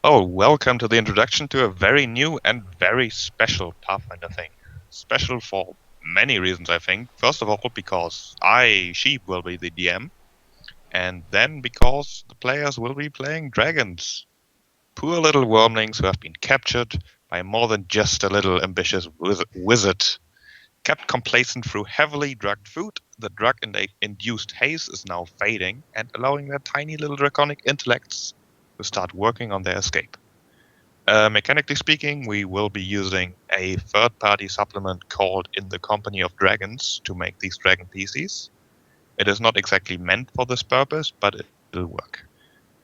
Oh, welcome to the introduction to a very new and very special Pathfinder thing. Special for many reasons, I think. First of all, because Sheep, will be the DM, and then because the players will be playing dragons. Poor little wyrmlings who have been captured by more than just a little ambitious wizard. Kept complacent through heavily drugged food, the drug-induced haze is now fading and allowing their tiny little draconic intellects to start working on their escape. Mechanically speaking, we will be using a third-party supplement called In the Company of Dragons to make these dragon PCs. It is not exactly meant for this purpose, but it will work.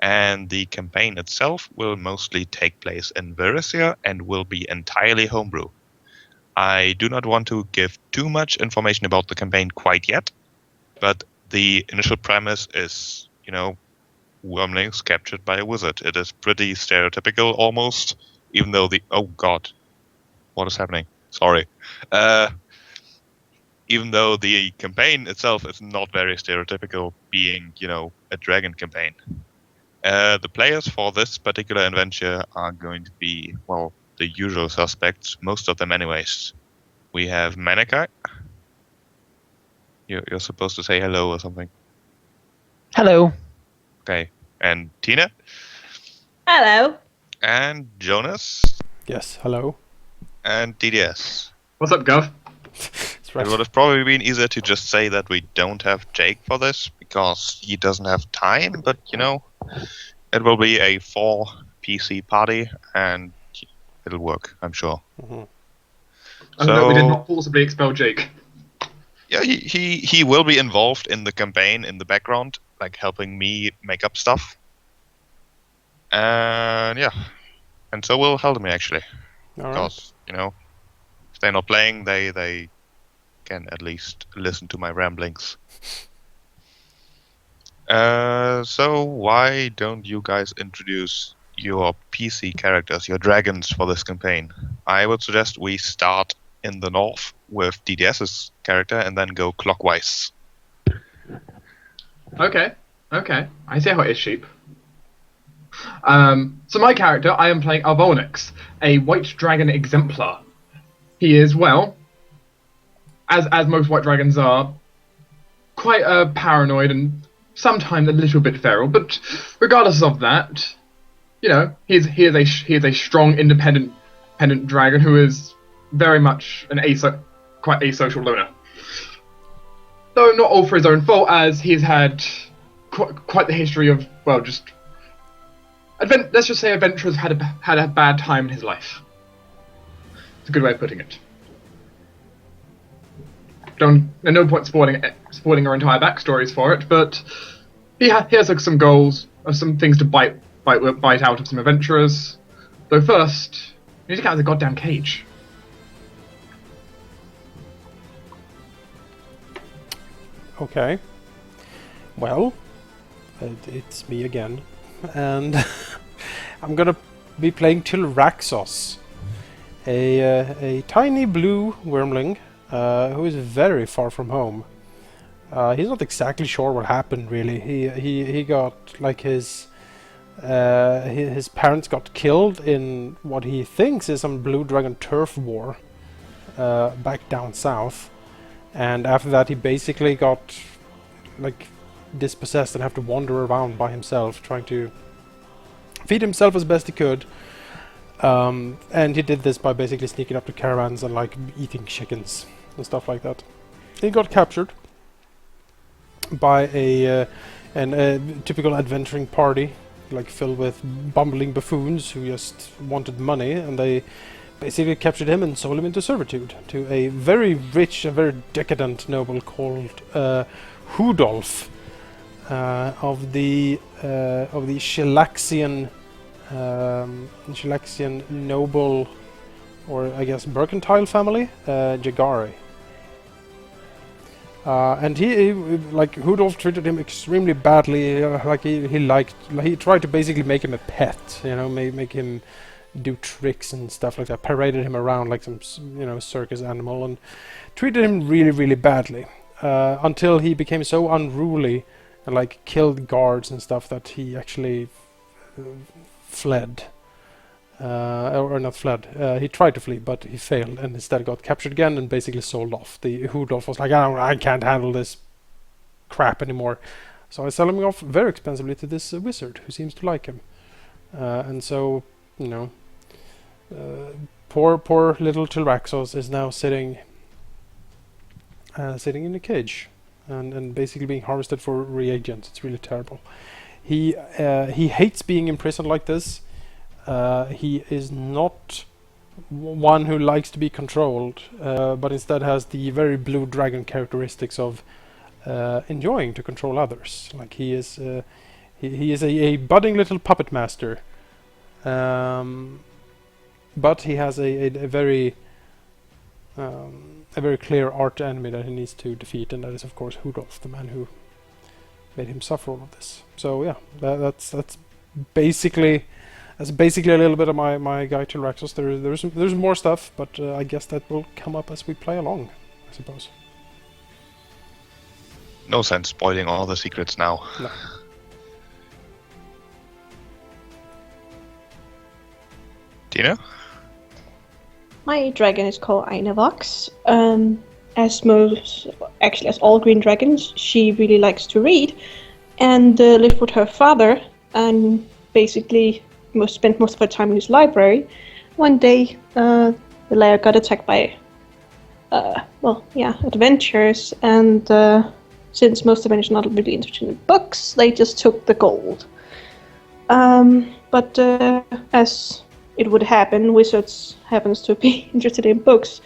And the campaign itself will mostly take place in Verisia and will be entirely homebrew. I do not want to give too much information about the campaign quite yet, but the initial premise is, wyrmlings captured by a wizard. It is pretty stereotypical almost, even though oh god, what is happening? Sorry. Even though the campaign itself is not very stereotypical, being, a dragon campaign. The players for this particular adventure are going to be, well, the usual suspects, most of them anyways. We have Manaki. You're supposed to say hello or something. Hello. Okay. And Tine. Hello. And Jonas. Yes, hello. And DDS. What's up, Gov? It would have probably been easier to just say that we don't have Jake for this, because he doesn't have time, but, it will be a 4 PC party, and it'll work, I'm sure. Mm-hmm. No, we did not forcibly expel Jake. Yeah, he will be involved in the campaign in the background, like helping me make up stuff. And yeah. And so will Halldamir, actually. Because, if they're not playing, they can at least listen to my ramblings. So why don't you guys introduce your PC characters, your dragons, for this campaign? I would suggest we start in the north with DDS's character and then go clockwise. Okay. I see how it is, Sheep. So my character, I am playing Aina'vox, a white dragon exemplar. He is, well, as most white dragons are, quite paranoid and sometimes a little bit feral, but regardless of that, he is a strong, independent dragon who is very much quite asocial loner. Though not all for his own fault, as he's had quite the history of, well, just let's just say adventurers had a bad time in his life. It's a good way of putting it. No point spoiling our entire backstories for it, but he has some goals, some things to bite out of some adventurers. Though first, you need to get out of the goddamn cage. Okay. Well, it's me again, and I'm gonna be playing Tilraxos, a tiny blue wyrmling who is very far from home. He's not exactly sure what happened, really. He got, like, his parents got killed in what he thinks is some blue dragon turf war back down south. And after that, he basically got, like, dispossessed and have to wander around by himself, trying to feed himself as best he could. And he did this by basically sneaking up to caravans and, like, eating chickens and stuff like that. He got captured by a typical adventuring party, like, filled with bumbling buffoons who just wanted money, and they basically captured him and sold him into servitude to a very rich and very decadent noble called Hudolf of the Shelaxian noble, or I guess mercantile family, Jagari. And he like, Hudolf treated him extremely badly. He tried to basically make him a pet, make him do tricks and stuff like that, paraded him around like some, circus animal, and treated him really, really badly, until he became so unruly and, like, killed guards and stuff that he actually fled or not fled. He tried to flee, but he failed, and instead got captured again and basically sold off. The Hoodolf was like, I can't handle this crap anymore. So I sell him off very expensively to this wizard who seems to like him. And so, you know, poor little Tilraxos is now sitting in a cage and basically being harvested for reagents. It's really terrible. He hates being imprisoned like this. He is not one who likes to be controlled, but instead has the very blue dragon characteristics of enjoying to control others. Like he is a budding little puppet master, but he has a very clear arch enemy that he needs to defeat, and that is of course Hoodolf, the man who made him suffer all of this. So yeah, that's basically a little bit of my guide to Raxos. There's more stuff, but I guess that will come up as we play along, I suppose. No sense spoiling all the secrets now. No. Tina? My dragon is called Aina'vox. As all green dragons, she really likes to read and lived with her father and basically spent most of her time in his library. One day, the lair got attacked by, adventurers, and since most adventurers are not really interested in books, they just took the gold. But as it would happen, wizards happens to be interested in books.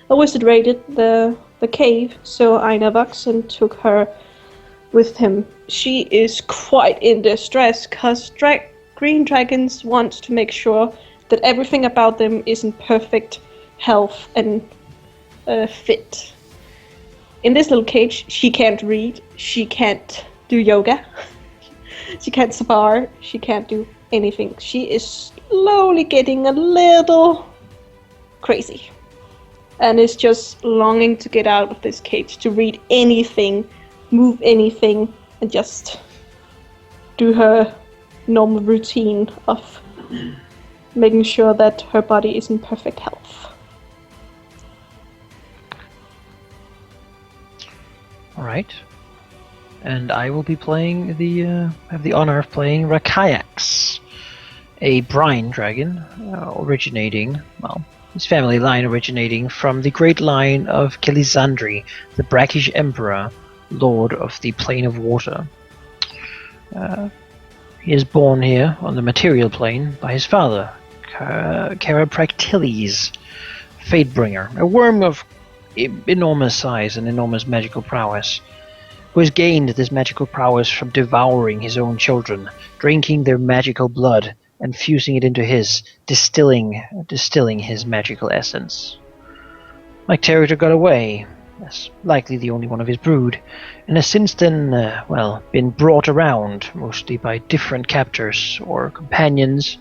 A wizard raided the cave, so Aina'vox, and took her with him. She is quite in distress, because green dragons want to make sure that everything about them is in perfect health and fit. In this little cage, she can't read, she can't do yoga, she can't spar, she can't do anything. She is slowly getting a little crazy and is just longing to get out of this cage, to read anything, move anything, and just do her normal routine of making sure that her body is in perfect health. Alright. And I will be playing have the honor of playing Rakayax, a Brine dragon, his family line originating from the great line of Kelisandri, the brackish emperor, lord of the plane of water. He is born here on the material plane by his father, Carapractiles, Fatebringer, a worm of enormous size and enormous magical prowess, who has gained this magical prowess from devouring his own children, drinking their magical blood and fusing it into his, distilling his magical essence. My character got away, as likely the only one of his brood, and has since then, been brought around, mostly by different captors or companions,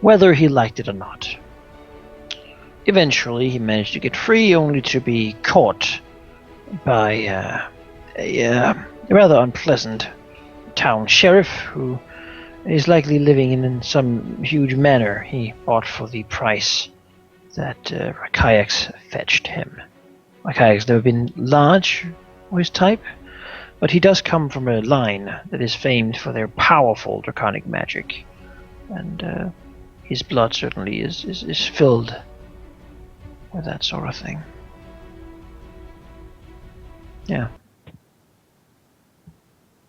whether he liked it or not. Eventually he managed to get free, only to be caught by a rather unpleasant town sheriff who is likely living in some huge manor he bought for the price that Rakayax fetched him. Rakayax never been large for his type, but he does come from a line that is famed for their powerful draconic magic, and his blood certainly is filled with that sort of thing. Yeah.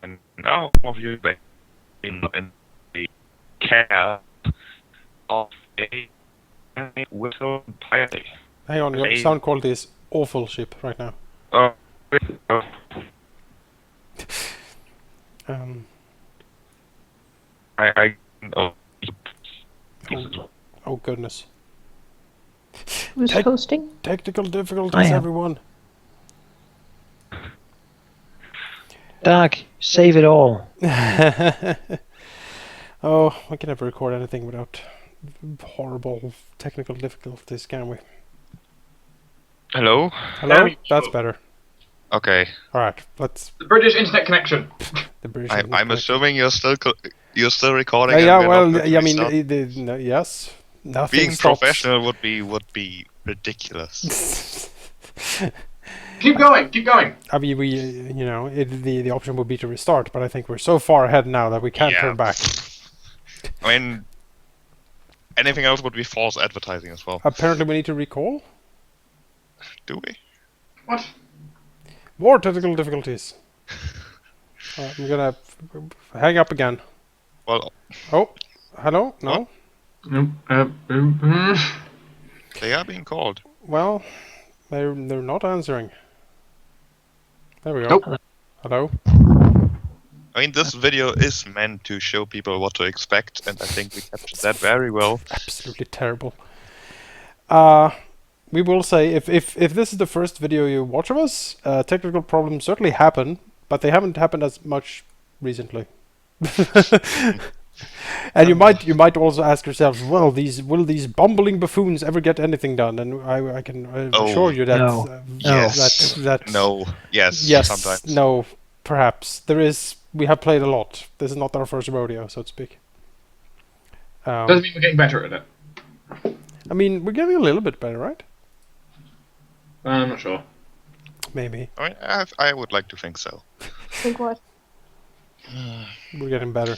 And now of you in the care of a whistle piety. Hang on, your sound quality is awful ship right now. I Oh goodness. Who's hosting? Technical difficulties, everyone. Doc, save it all. Oh, we can never record anything without horrible technical difficulties, can we? Hello? Hello? That's better. Okay. Alright, let's... The British internet connection. The British I'm assuming you're still recording. yeah, and we're well, not going to I mean, restart? yes. Nothing Being stops. professional would be ridiculous. Keep going, keep going. I mean, the option would be to restart, but I think we're so far ahead now that we can't turn back. I mean, anything else would be false advertising as well. Apparently, we need to recall. Do we? What? More technical difficulties. I'm gonna hang up again. Well, Oh, hello? No? they are being called. Well, they're not answering. There we go. Nope. Hello? I mean, this video is meant to show people what to expect, and I think we captured that very well. Absolutely terrible. We will say, if this is the first video you watch of us, technical problems certainly happen, but they haven't happened as much recently. And you might also ask yourself, well, will these bumbling buffoons ever get anything done? And I can assure you that No. Yes. that No. Yes. yes, Sometimes. no, perhaps there is. We have played a lot. This is not our first rodeo, so to speak. Doesn't mean we're getting better at it. I mean, we're getting a little bit better, right? I'm not sure. Maybe I mean, I would like to think so. Think what? we're getting better.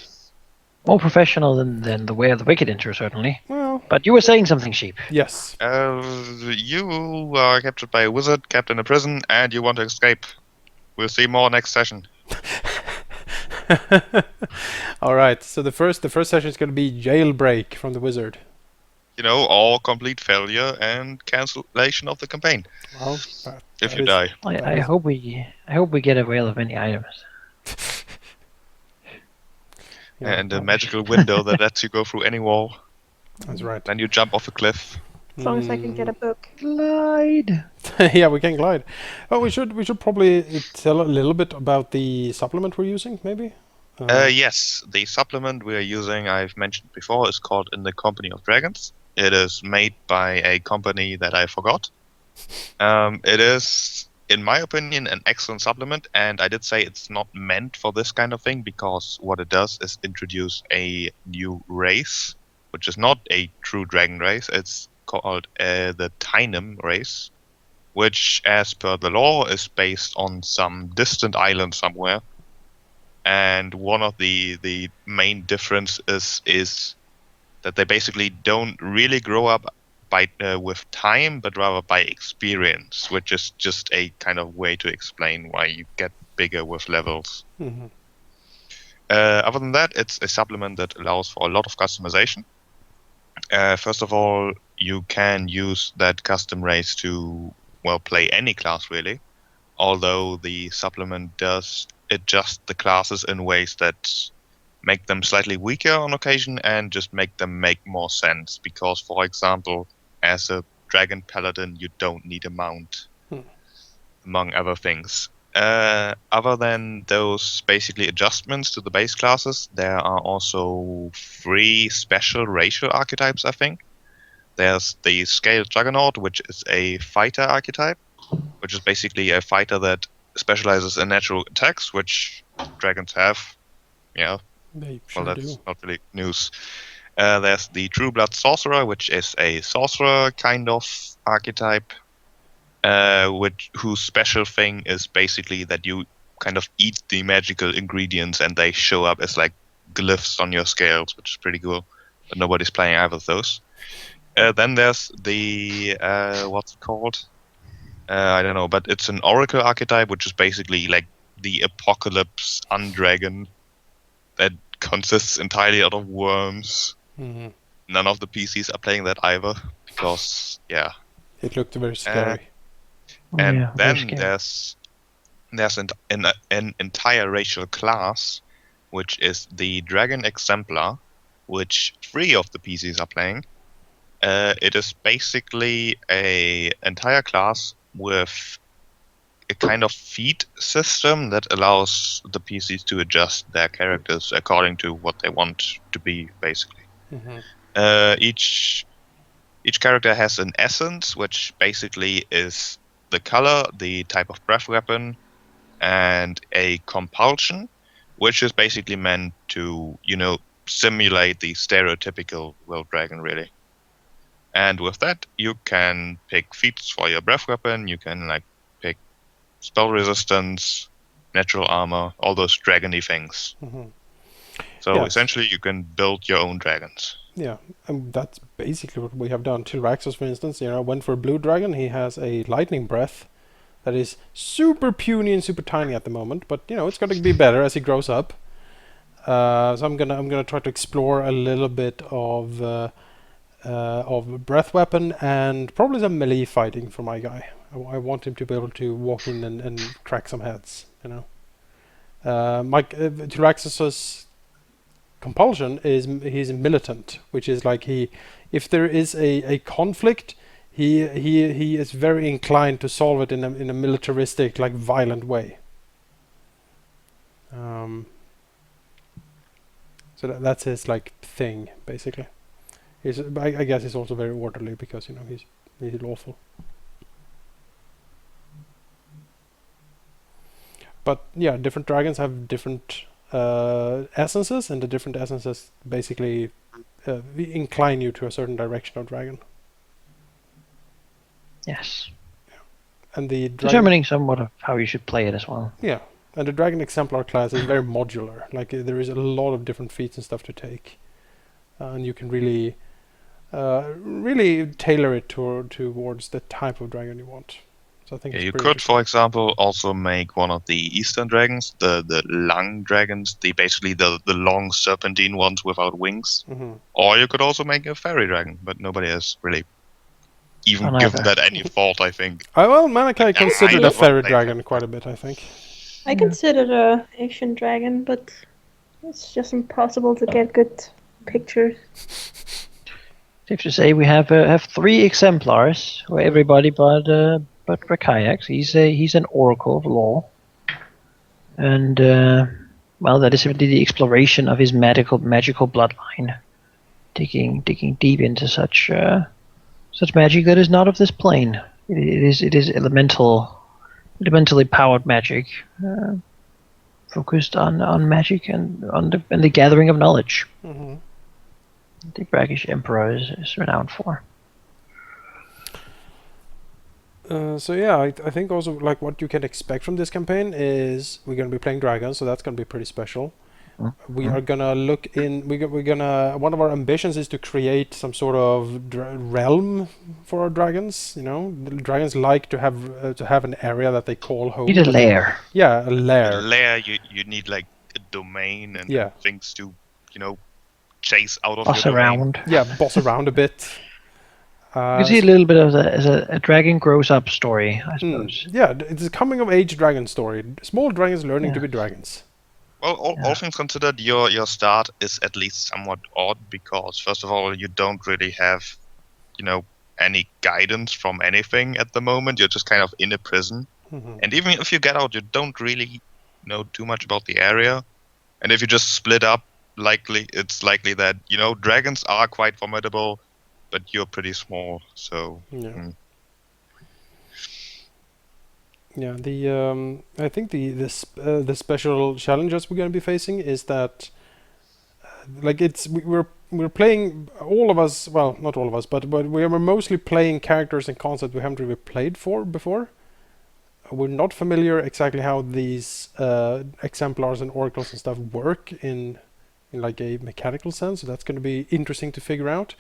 More professional than the Way of the Wicked intro, certainly. Well, But you were saying something, Sheep. yes. You are captured by a wizard, kept in a prison, and you want to escape. We'll see more next session. All right. So the first session is going to be jailbreak from the wizard. You know, all complete failure and cancellation of the campaign Well, if you die. I hope we get a whale of many items. And a magical window that lets you go through any wall. That's right. Then you jump off a cliff. As long as I can get a book. Glide. Yeah, we can glide. Oh, we should probably tell a little bit about the supplement we're using, maybe. Yes, the supplement we are using, I've mentioned before, is called In the Company of Dragons. It is made by a company that I forgot. It is, in my opinion, an excellent supplement, and I did say it's not meant for this kind of thing, because what it does is introduce a new race, which is not a true dragon race. It's called the Tine race, which, as per the law, is based on some distant island somewhere. And one of the main differences is that they basically don't really grow up by with time, but rather by experience, which is just a kind of way to explain why you get bigger with levels. Mhm. Other than that, it's a supplement that allows for a lot of customization. First of all, you can use that custom race to, well, play any class really, although the supplement does adjust the classes in ways that make them slightly weaker on occasion and just make them make more sense, because, for example, as a dragon paladin you don't need a mount, among other things. Other than those basically adjustments to the base classes, there are also 3 special racial archetypes, I think. There's the Scaled Juggernaut, which is a fighter archetype, which is basically a fighter that specializes in natural attacks, which dragons have. Yeah, They sure well, that's do. not really news. There's the True Blood Sorcerer, which is a sorcerer kind of archetype, whose special thing is basically that you kind of eat the magical ingredients and they show up as like glyphs on your scales, which is pretty cool. But nobody's playing either of those. Then there's the what's it called? I don't know, but it's an Oracle archetype, which is basically like the Apocalypse Undragon that consists entirely out of worms. Mhm. None of the PCs are playing that either, because, yeah. It looked very scary. And Yeah, very then scary. there's an entire racial class, which is the Dragon Exemplar, which 3 of the PCs are playing. It is basically a entire class with a kind of feat system that allows the PCs to adjust their characters according to what they want to be, basically. Mhm. Each character has an essence, which basically is the color, the type of breath weapon, and a compulsion, which is basically meant to, simulate the stereotypical world dragon, really. And with that, you can pick feats for your breath weapon. You can like pick spell resistance, natural armor, all those dragony things. Mhm. So Yes. essentially, you can build your own dragons. Yeah, and that's basically what we have done. Tilraxos, for instance, went for a blue dragon. He has a lightning breath that is super puny and super tiny at the moment, but it's going to be better as he grows up. So I'm gonna try to explore a little bit of breath weapon and probably some melee fighting for my guy. I want him to be able to walk in and crack some heads. Tyraxus' compulsion is he's militant, which is like if there is a conflict, he is very inclined to solve it in a militaristic, like violent way. So that's his like thing basically. I guess he's also very orderly because he's lawful. But yeah, different dragons have different essences, and the different essences basically incline you to a certain direction of dragon. Yes. And the determining somewhat of how you should play it as well. Yeah, and the dragon exemplar class is very modular. Like there is a lot of different feats and stuff to take, and you can really tailor it towards the type of dragon you want. So I think you could, for example, also make one of the Eastern dragons, the Lang dragons, basically the long serpentine ones without wings. Mm-hmm. Or you could also make a fairy dragon, but nobody has really even given that any thought, I think. Well, Manaki considered a fairy dragon quite a bit, I think. I considered a Asian dragon, but it's just impossible to get good pictures. Safe to say we have 3 exemplars for everybody but Rakayax. He's an oracle of law, and that is simply the exploration of his magical bloodline, digging deep into such magic that is not of this plane. It is elementally powered magic, focused on magic and the gathering of knowledge. Mm-hmm. The brackish emperor is renowned for. So yeah, I think also like what you can expect from this campaign is we're going to be playing dragons, so that's going to be pretty special. Mm-hmm. We are gonna look in. We're gonna. One of our ambitions is to create some sort of realm for our dragons. The dragons like to have an area that they call home. Need a lair. Yeah, a lair. A lair. You need like a domain and things to chase out of boss your around. domain. Yeah, boss around a bit. You see a little bit of as a dragon grows up story, I suppose. Yeah, it's a coming of age dragon story. Small dragons learning to be dragons. Well, all things considered, your start is at least somewhat odd because, first of all, you don't really have, any guidance from anything at the moment. You're just kind of in a prison. Mm-hmm. And even if you get out, you don't really know too much about the area. And if you just split up, it's likely that, dragons are quite formidable, but you're pretty small, so... Yeah. Yeah, I think the special challenges we're going to be facing is that, we're playing, all of us, well, not all of us, but we are mostly playing characters and concepts we haven't really played for before. We're not familiar exactly how these exemplars and oracles and stuff work in like a mechanical sense, so that's going to be interesting to figure out.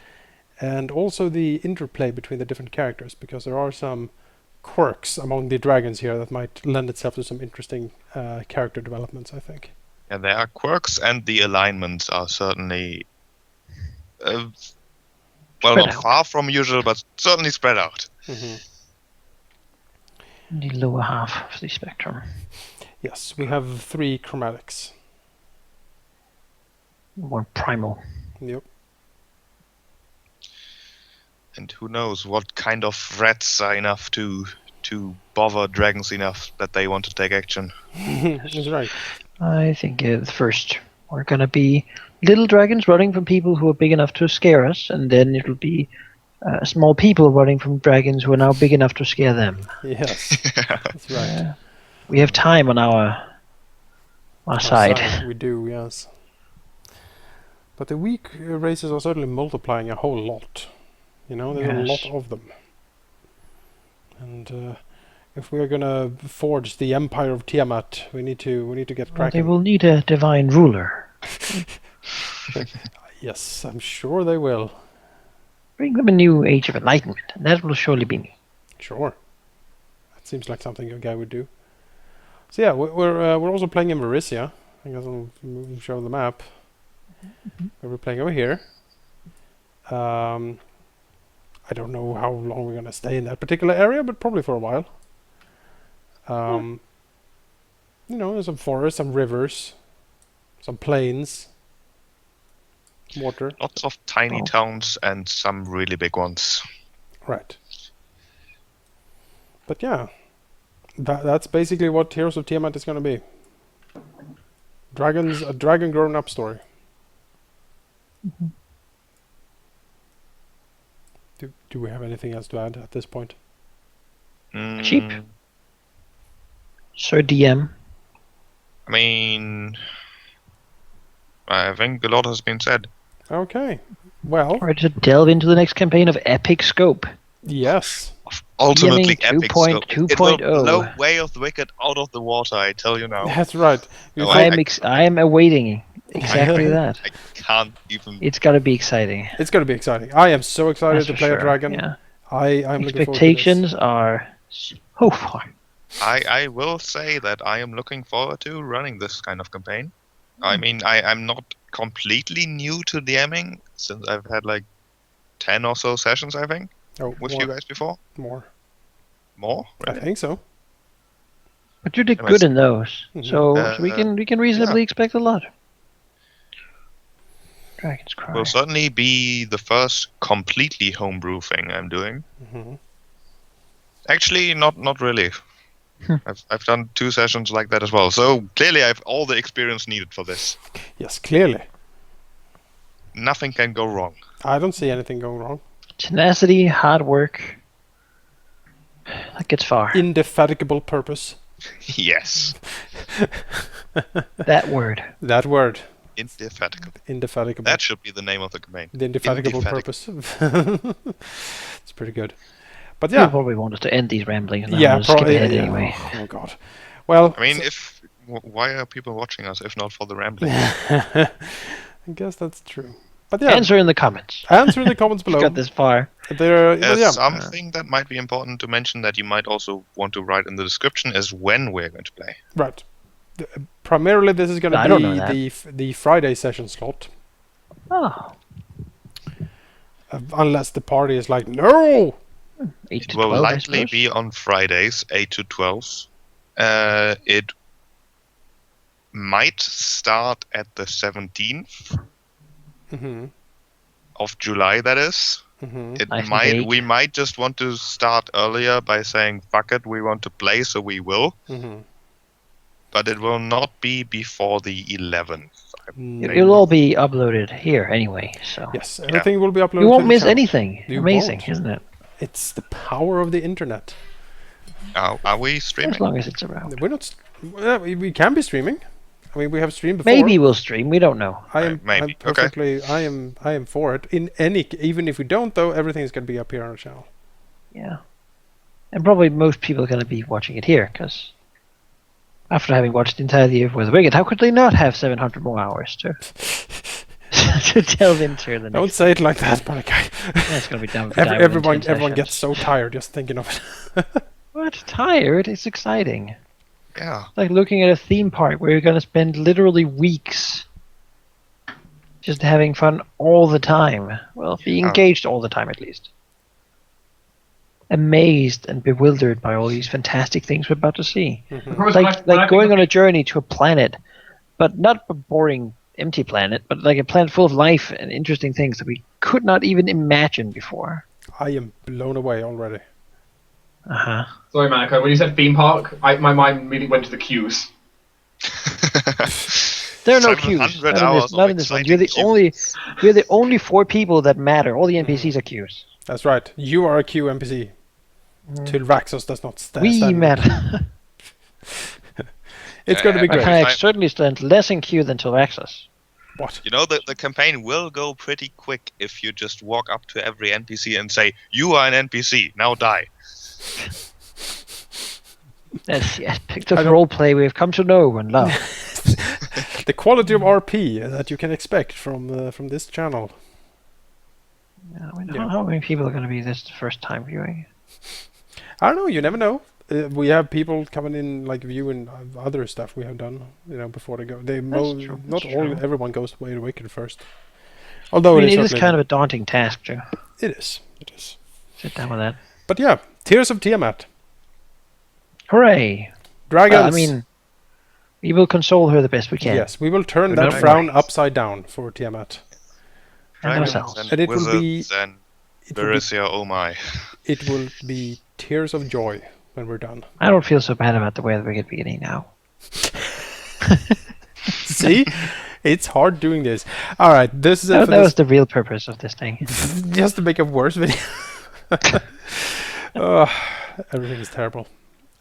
And also the interplay between the different characters, because there are some quirks among the dragons here that might lend itself to some interesting character developments, I think. Yeah, there are quirks, and the alignments are certainly, not far from usual, but certainly spread out. Mm-hmm. The lower half of the spectrum. Yes, we have 3 chromatics. 1 primal. Yep. And who knows what kind of threats are enough to bother dragons enough that they want to take action. That's right. I think first we're going to be little dragons running from people who are big enough to scare us, and then it'll be small people running from dragons who are now big enough to scare them. Yes, that's right. We have time on our side. We do, yes. But the weak races are certainly multiplying a whole lot. You know, there's a lot Yes. of them. And if we're gonna forge the Empire of Tiamat, we need to get Well, they cracking. will need a divine ruler. Yes, I'm sure they will. Bring them a new age of enlightenment, and that will surely be me. Sure. That seems like something a guy would do. So yeah, we're also playing in Varisia. I guess I'll show the map. We're playing over here. I don't know how long we're gonna stay in that particular area, but probably for a while. You know, there's some forests, some rivers, some plains, water. Lots of tiny Oh. towns and some really big ones. Right. But yeah, that's basically what Heroes of Tiamat is gonna be. A dragon grown up story. Do we have anything else to add at this point? Cheap. Sir DM. I mean, I think a lot has been said. Okay. Well, Or to delve into the next campaign of epic scope. yes. Ultimately, DMing epic scope. It will 2.0. blow Way of the Wicked out of the water, I tell you now. That's right. No, I am awaiting exactly that. I can't even. It's gotta be exciting. It's gonna be exciting. I am so excited That's to for play sure, a dragon. yeah. I'm looking forward to this. Expectations are so far. I will say that I am looking forward to running this kind of campaign. I mean, I'm not completely new to DMing since I've had like 10 or so sessions, I think, Oh, with more, you guys before. more. More? I Really? think so. But you did Am I good s- in those, so we can reasonably yeah. expect a lot. Dragon's Cry. Will certainly be the first completely homebrew thing I'm doing. Hmm. Actually, not really. I've done 2 sessions like that as well. So clearly, I have all the experience needed for this. Yes, clearly. Nothing can go wrong. I don't see anything going wrong. Tenacity, hard work. That gets far. Indefatigable purpose. Yes, That word. That word. indefatigable. Indefatigable. That should be the name of the campaign. The indefatigable Indefatigable. purpose. It's pretty good. But Yeah. yeah. You probably want us to end these ramblings now. Yeah, We'll skip probably. ahead Yeah. anyway. Oh god. Well, I mean, why are people watching us if not for the rambling? I guess that's true. But yeah, Answer in the comments. answer in the comments You below. got this far. There, There's yeah, something that might be important to mention that you might also want to write in the description is when we're going to play. right. Primarily, this is going I to don't know be that. the Friday session slot, Oh, unless the party is like, no. 8 It to will 12, I likely suppose. be on Fridays, 8 to 12. It might start at the 17th Mm-hmm. of July, that is. Mm-hmm. It Nice and might vague. we might just want to start earlier by saying fuck it, we want to play, so we will. Mm-hmm. But it will not be before the 11th. It'll all be uploaded here anyway, so Yes, everything will be uploaded. you to won't the miss channel. anything. You Amazing, won't. isn't it? It's the power of the internet. Are we streaming? As long as it's around. We're not. We can be streaming. I mean, we have streamed before. Maybe we'll stream. We don't know. I am. Maybe. I'm Okay. perfectly. I am for it. Even if we don't, though, everything's gonna be up here on our channel. Yeah, and probably most people are going to be watching it here because after having watched the entirety of With the Wicked, how could they not have 700 more hours to to delve into the Don't next? say it like that, Manaki. That's going to be dumb. Everyone gets so tired just thinking of it. What? Tired? It's exciting. Yeah. It's like looking at a theme park where you're going to spend literally weeks just having fun all the time. Well, be engaged all the time at least. Amazed and bewildered by all these fantastic things we're about to see. Like going on a journey to a planet, but not a boring, empty planet, but like a planet full of life and interesting things that we could not even imagine before. I am blown away already. Uh-huh. Sorry, Manaki, when you said theme park, my mind immediately went to the queues. There are no queues. 700 Not hours in of this one. exciting You're the only 4 people that matter. All the NPCs are queues. That's right. You are a Q NPC. Till Raxos does not We stand. matter. It's going to be Yeah, great. okay. I certainly stand less in queue than Tilraxis. What? You know, the campaign will go pretty quick if you just walk up to every NPC and say, "You are an NPC, now die." That's the aspect of I don't- roleplay we've come to know and love. The quality of RP that you can expect from this channel. I mean, Yeah. how many people are going to be this first time viewing? I don't know. You never know. We have people coming in like viewing other stuff we have done. You know, before they go. true, Not that's all. true. Everyone goes to Way Awakened first. Although I mean, it it is certainly- kind of a daunting task to It is. It is. sit down with that. But yeah, Tears of Tiamat. Hooray! Dragons. I mean, we will console her the best we can. yes, we will turn We're that not frown worried. upside down for Tiamat. And Dragons ourselves. And it will be- wizards and It will be, Berisia, oh my. it will be tears of joy when we're done. I don't feel so bad about the way that we're beginning now. See, it's hard doing this. All right, this is it That, for that this. was the real purpose of this thing. Just to make a worse video. Oh, everything is terrible.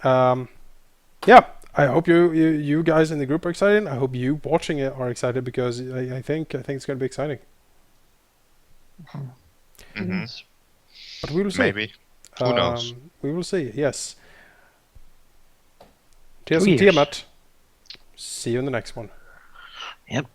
Yeah, I hope you guys in the group are excited. I hope you watching it are excited because I think it's going to be exciting. Hmm. But we will see. Maybe. Who knows? We will see. Yes. Tears 2 of years. Tiamat. See you in the next one. Yep.